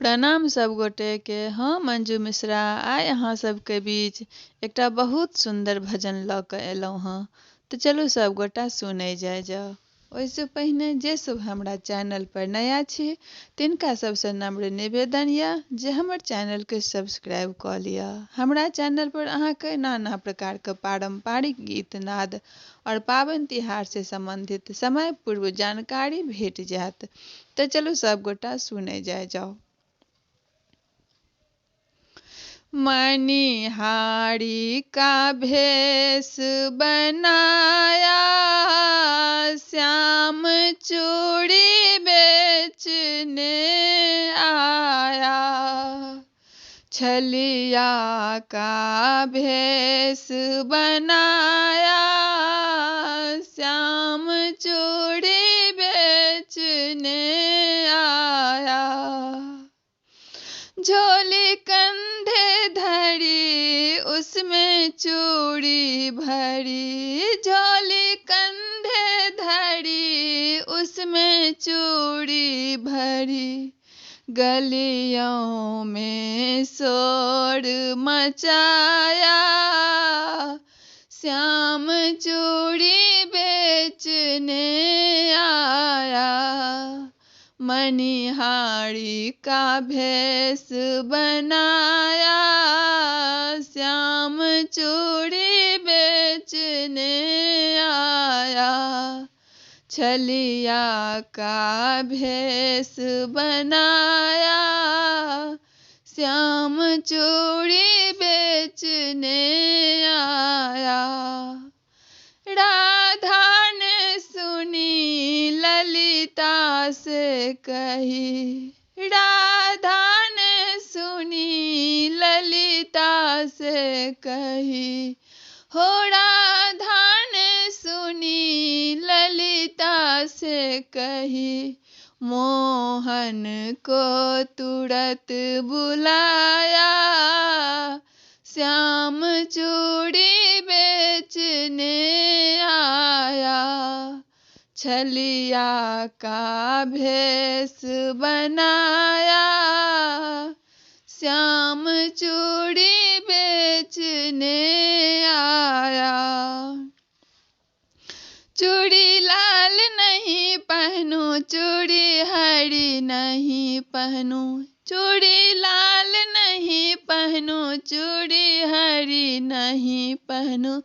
प्रणाम सब गोटे के। हम मंजू मिश्रा आइ अहाँ सबके बीच एकटा बहुत सुंदर भजन लऽ कऽ एलहुँ हँ। तऽ चलू सब गोटा सुनै जाओ। ओहिसँ पहिने जे सब हमरा चैनल पर नया छी तिनका सबसँ नम्र निवेदन यऽ जे हमर चैनल के सब्सक्राइब कऽ लिअ। हमरा चैनल पर अहाँके नाना प्रकार के पारंपरिक गीत नाद और पाबनि तिहार से संबंधित समय पूर्व जानकारी भेट जायत। तो चलू सब गोटा सुनै जाओ। मणिहारी का भेष बनाया, श्याम चूड़ी बेचने आया। छलिया का भेष बनाया, श्याम चूड़ी बेचने आया। झोली कंधे धरी उसमें चूड़ी भरी, झोली कंधे धरी उसमें चूड़ी भरी। गलियों में शोर मचाया, श्याम चूड़ी बेचने आया। मणिहारी का भेष बनाया, श्याम चूड़ी बेचने आया। छलिया का भेष बनाया, श्याम चूड़ी बेचने आया। राधा ने सुनी ललिता से कही, राधा ने सुनी ललिता से कही। हो राधा ने सुनी ललिता से कही, मोहन को तुरंत बुलाया, श्याम चूड़ी बेचने आया। छलिया का भेष बनाया, श्याम चूड़ी बेचने आया। चूड़ी लाल नहीं पहनूं, चूड़ी हरी नहीं पहनूं। चूड़ी लाल नहीं पहनूं, चूड़ी हरी नहीं पहनूं।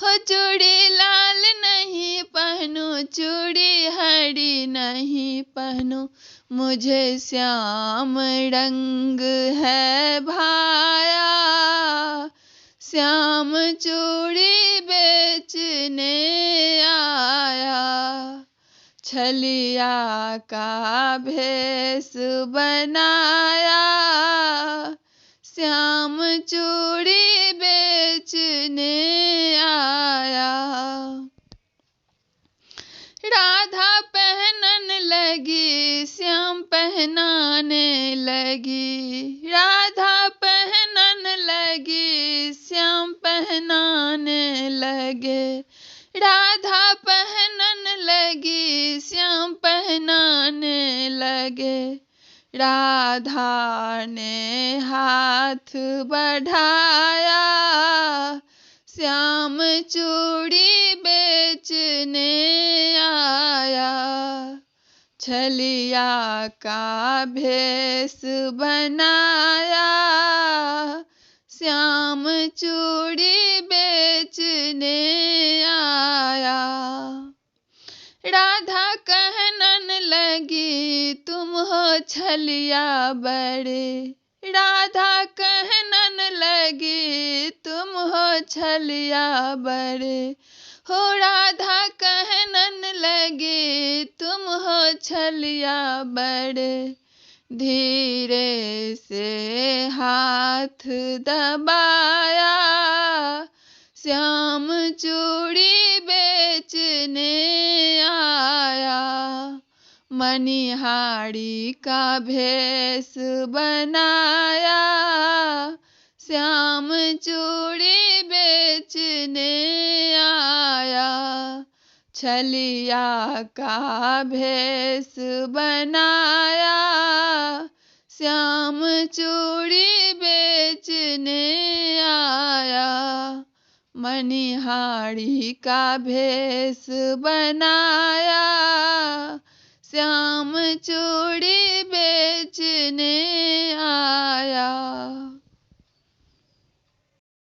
हो चूड़ी लाल नहीं पहनूं, चूड़ी हरी नहीं पहनूं। मुझे श्याम रंग है भाया, श्याम चूड़ी बेचने आया। छलिया का भेष बनाया, श्याम चूड़ी बेचने आया। राधा पहनन लगी, श्याम पहनाने लगी। राधा पहनन लगी, श्याम पहनाने लगे। राधा पहनन लगी, श्याम पहनाने लगे। राधा ने हाथ बढ़ाया, श्याम चूड़ी बेचने आया। छलिया का भेष बनाया, श्याम चूड़ी बेचने आया। राधा कहनन लगी, तुम हो छलिया बड़े। राधा कहनन लगी, तुम हो छलिया बड़े। हो राधा कहनन लगी, तुम हो छलिया बड़े। धीरे से हाथ दबाया, श्याम चूड़ी बेचने आया। मणिहारी का भेष बनाया, श्याम चूड़ी बेचने आया। छलिया का भेष बनाया, श्याम चूड़ी बेचने आया, मनिहारी का भेष बनाया। श्याम चूड़ी